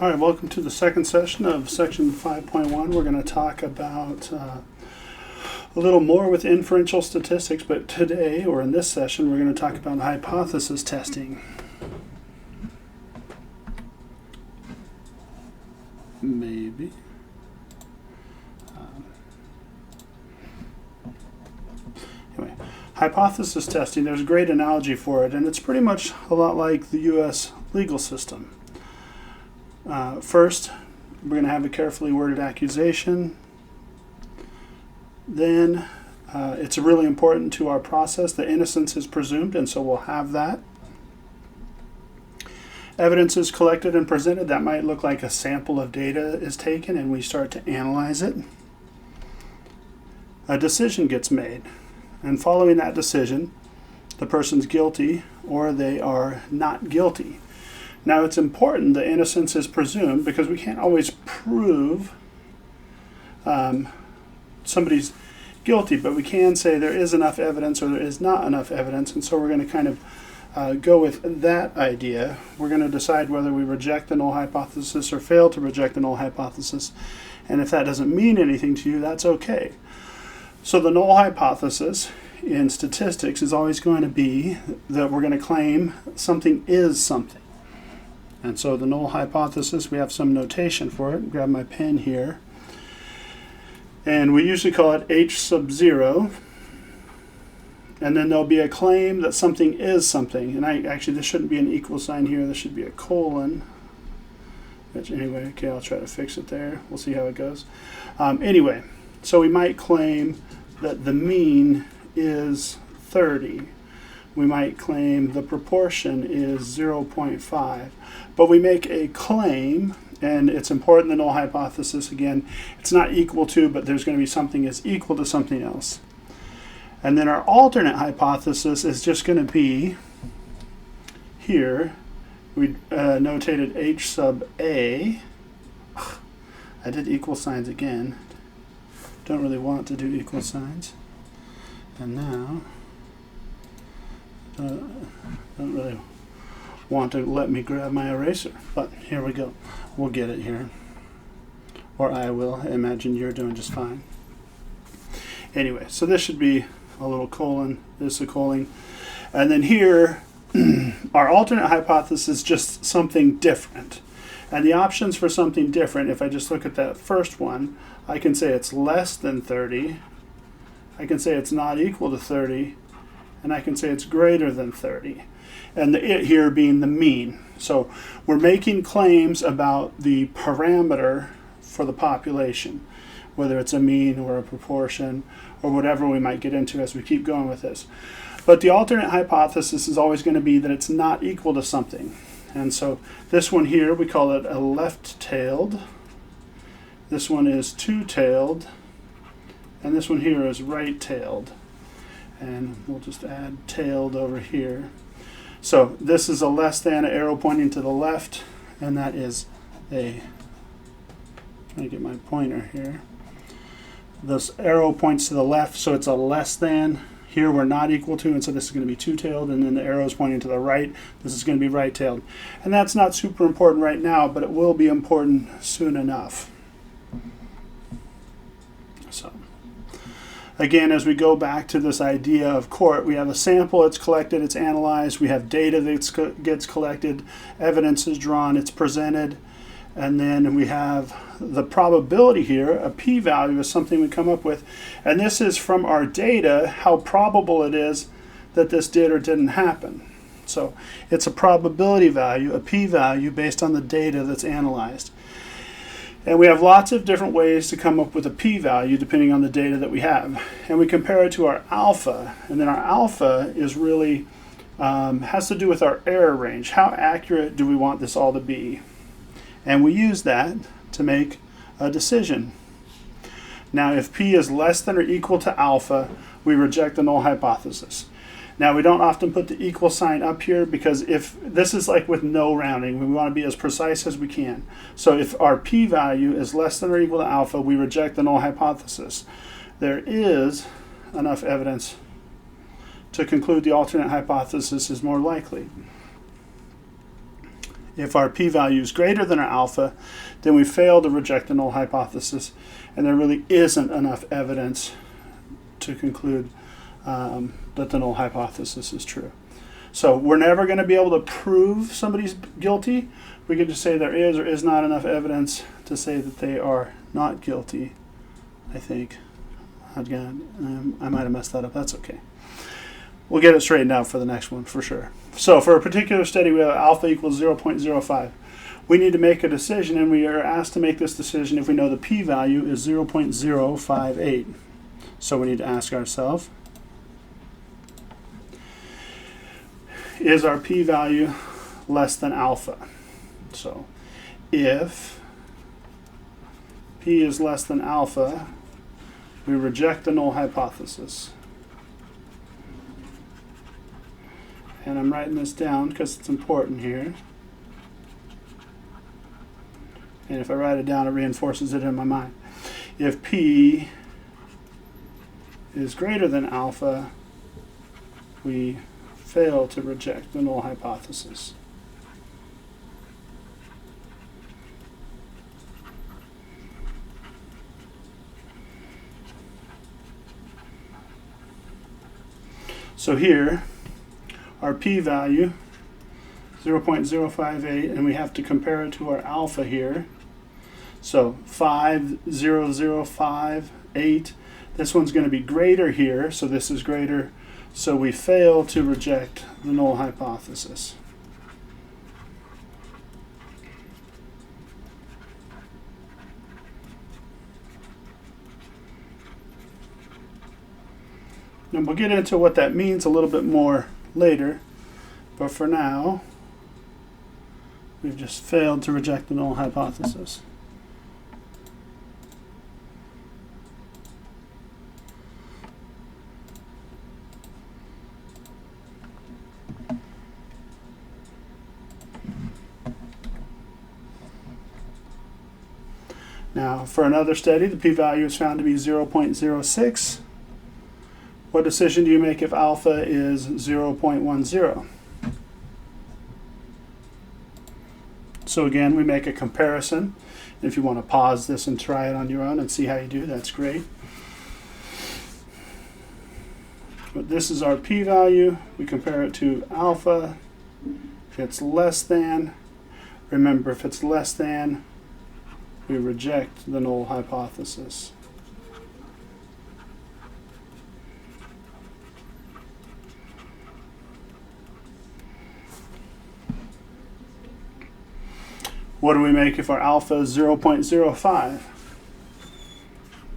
All right, welcome to the second session of section 5.1. We're going to talk about a little more with inferential statistics, but today, or in this session, we're going to talk about hypothesis testing. Maybe. Anyway, hypothesis testing, there's a great analogy for it, and it's pretty much a lot like the U.S. legal system. First, we're going to have a carefully worded accusation. Then, it's really important to our process that innocence is presumed, and so we'll have that. Evidence is collected and presented. That might look like a sample of data is taken, and we start to analyze it. A decision gets made, and following that decision, the person's guilty or they are not guilty. Now, it's important that innocence is presumed because we can't always prove somebody's guilty, but we can say there is enough evidence or there is not enough evidence, and so we're going to kind of go with that idea. We're going to decide whether we reject the null hypothesis or fail to reject the null hypothesis, and if that doesn't mean anything to you, that's okay. So the null hypothesis in statistics is always going to be that we're going to claim something is something. And so the null hypothesis, we have some notation for it. Grab my pen here. And we usually call it H sub 0. And then there'll be a claim that something is something. And actually, this shouldn't be an equal sign here. This should be a colon. Which, anyway, okay, I'll try to fix it there. We'll see how it goes. Anyway, so we might claim that the mean is 30. We might claim the proportion is 0.5. But we make a claim, and it's important, the null hypothesis, again, it's not equal to, but there's going to be something is equal to something else. And then our alternate hypothesis is just going to be here. We notated H sub A. I did equal signs again. Don't really want to do equal signs. And now, don't really want to let me grab my eraser, but here we go. We'll get it here, or I will. I imagine you're doing just fine. Anyway, so this should be a little colon, this a colon, and then here our alternate hypothesis is just something different. And the options for something different, if I just look at that first one, I can say it's less than 30, I can say it's not equal to 30, and I can say it's greater than 30. And the it here being the mean. So we're making claims about the parameter for the population, whether it's a mean or a proportion or whatever we might get into as we keep going with this. But the alternate hypothesis is always going to be that it's not equal to something. And so this one here, we call it a left-tailed. This one is two-tailed. And this one here is right-tailed. And we'll just add tailed over here. So this is a less than, an arrow pointing to the left, and that is a, trying to get my pointer here. This arrow points to the left, so it's a less than. Here we're not equal to, and so this is going to be two-tailed, and then the arrow is pointing to the right. This is going to be right-tailed. And that's not super important right now, but it will be important soon enough. So, again, as we go back to this idea of court, we have a sample, it's collected, it's analyzed, we have data that gets collected, evidence is drawn, it's presented, and then we have the probability here. A p-value is something we come up with, and this is from our data, how probable it is that this did or didn't happen. So it's a probability value, a p-value, based on the data that's analyzed. And we have lots of different ways to come up with a p-value depending on the data that we have. And we compare it to our alpha. And then our alpha is really, has to do with our error range. How accurate do we want this all to be? And we use that to make a decision. Now, if p is less than or equal to alpha, we reject the null hypothesis. Now, we don't often put the equal sign up here because if this is like with no rounding, we want to be as precise as we can. So if our p-value is less than or equal to alpha, we reject the null hypothesis. There is enough evidence to conclude the alternate hypothesis is more likely. If our p-value is greater than our alpha, then we fail to reject the null hypothesis, and there really isn't enough evidence to conclude that the null hypothesis is true. So we're never going to be able to prove somebody's guilty. We can just say there is or is not enough evidence to say that they are not guilty, I think. Again, I might have messed that up. That's okay. We'll get it straightened out for the next one, for sure. So for a particular study, we have alpha equals 0.05. We need to make a decision, and we are asked to make this decision if we know the p-value is 0.058. So we need to ask ourselves, is our p-value less than alpha? So if p is less than alpha, we reject the null hypothesis. And I'm writing this down because it's important here. And if I write it down, it reinforces it in my mind. If p is greater than alpha, we fail to reject the null hypothesis. So here, our p-value, 0.058, and we have to compare it to our alpha here. So 5.0058. This one's going to be greater here, so this is greater. So we fail to reject the null hypothesis. And we'll get into what that means a little bit more later, but for now, we've just failed to reject the null hypothesis. Now, for another study, the p-value is found to be 0.06. What decision do you make if alpha is 0.10? So again, we make a comparison. If you want to pause this and try it on your own and see how you do, that's great. But this is our p-value. We compare it to alpha. If it's less than, remember, if it's less than, we reject the null hypothesis. What do we make if our alpha is 0.05?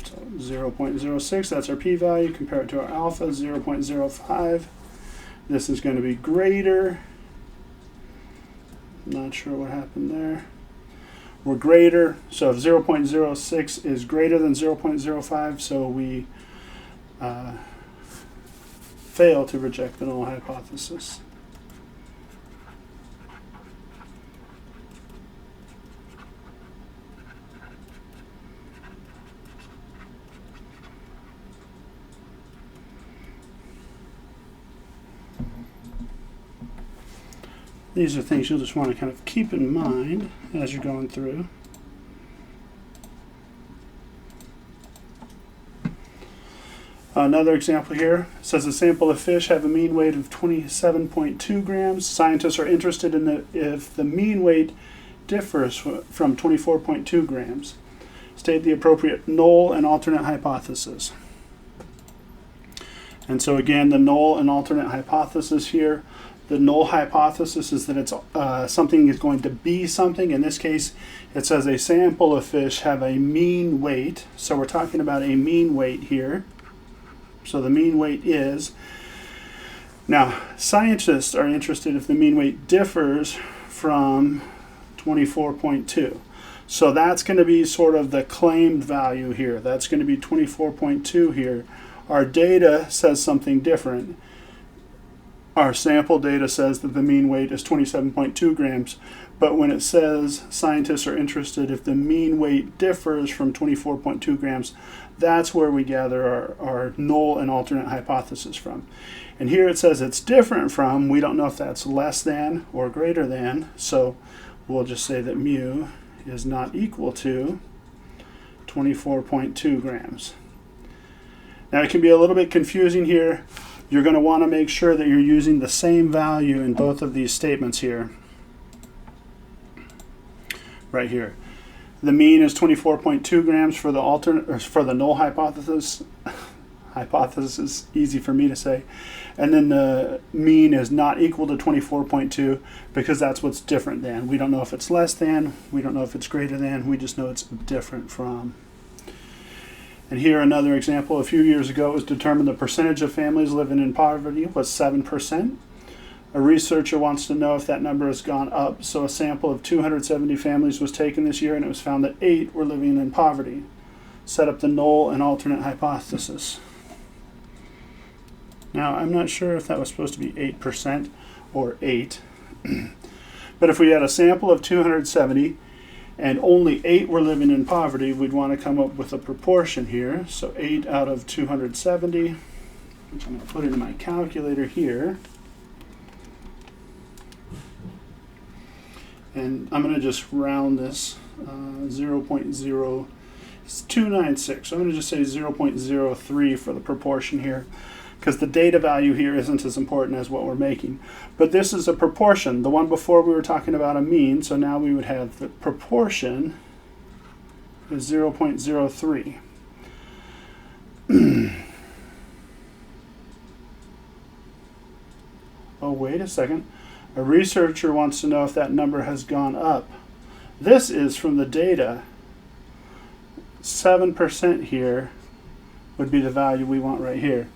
So 0.06, that's our p-value. Compare it to our alpha, 0.05. This is going to be greater. Not sure what happened there. We're greater, so if 0.06 is greater than 0.05, so we fail to reject the null hypothesis. These are things you'll just want to kind of keep in mind as you're going through. Another example here says a sample of fish have a mean weight of 27.2 grams. Scientists are interested in if the mean weight differs from 24.2 grams. State the appropriate null and alternate hypothesis. And so again, the null and alternate hypothesis here. The null hypothesis is that it's something is going to be something. In this case, it says a sample of fish have a mean weight. So we're talking about a mean weight here. So the mean weight is. Now, scientists are interested if the mean weight differs from 24.2. So that's going to be sort of the claimed value here. That's going to be 24.2 here. Our data says something different. Our sample data says that the mean weight is 27.2 grams, but when it says scientists are interested if the mean weight differs from 24.2 grams, that's where we gather our null and alternate hypothesis from. And here it says it's different from, we don't know if that's less than or greater than, so we'll just say that mu is not equal to 24.2 grams. Now it can be a little bit confusing here. You're going to want to make sure that you're using the same value in both of these statements here. Right here. The mean is 24.2 grams for the alternate, or for the null hypothesis. Hypothesis, easy for me to say. And then the mean is not equal to 24.2 because that's what's different than. We don't know if it's less than, we don't know if it's greater than, we just know it's different from. And here another example. A few years ago, it was determined the percentage of families living in poverty was 7%. A researcher wants to know if that number has gone up. So a sample of 270 families was taken this year, and it was found that 8 were living in poverty. Set up the null and alternate hypothesis. Now, I'm not sure if that was supposed to be 8% or 8. But if we had a sample of 270 and only 8 were living in poverty, we'd want to come up with a proportion here. So 8 out of 270, which I'm going to put into my calculator here. And I'm going to just round this 0.0296. So I'm going to just say 0.03 for the proportion here, because the data value here isn't as important as what we're making. But this is a proportion. The one before we were talking about a mean, so now we would have the proportion is 0.03. Oh, wait a second. A researcher wants to know if that number has gone up. This is from the data. 7% here would be the value we want right here.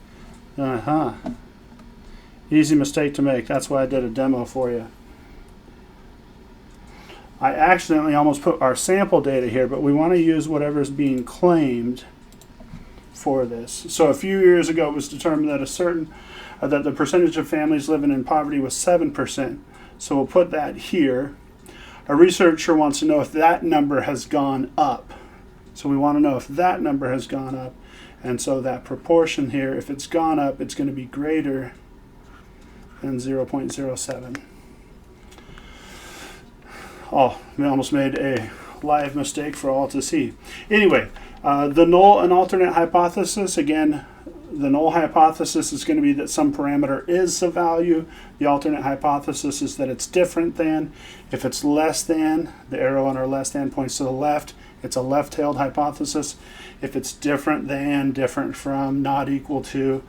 Easy mistake to make. That's why I did a demo for you. I accidentally almost put our sample data here, but we want to use whatever is being claimed for this. So a few years ago, it was determined that that the percentage of families living in poverty was 7%. So we'll put that here. A researcher wants to know if that number has gone up. So we want to know if that number has gone up. And so that proportion here, if it's gone up, it's going to be greater than 0.07. Oh, we almost made a live mistake for all to see. Anyway, the null and alternate hypothesis, again, the null hypothesis is going to be that some parameter is a value. The alternate hypothesis is that it's different than. If it's less than, the arrow on our less than points to the left. It's a left-tailed hypothesis. If it's different than, different from, not equal to,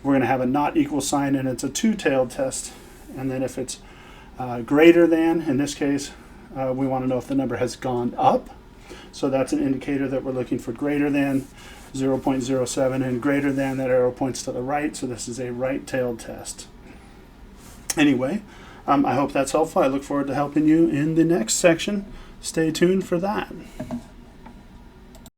we're going to have a not equal sign, and it's a two-tailed test. And then if it's greater than, in this case, we want to know if the number has gone up. So that's an indicator that we're looking for greater than 0.07, and greater than, that arrow points to the right, so this is a right-tailed test. Anyway, I hope that's helpful. I look forward to helping you in the next section. Stay tuned for that.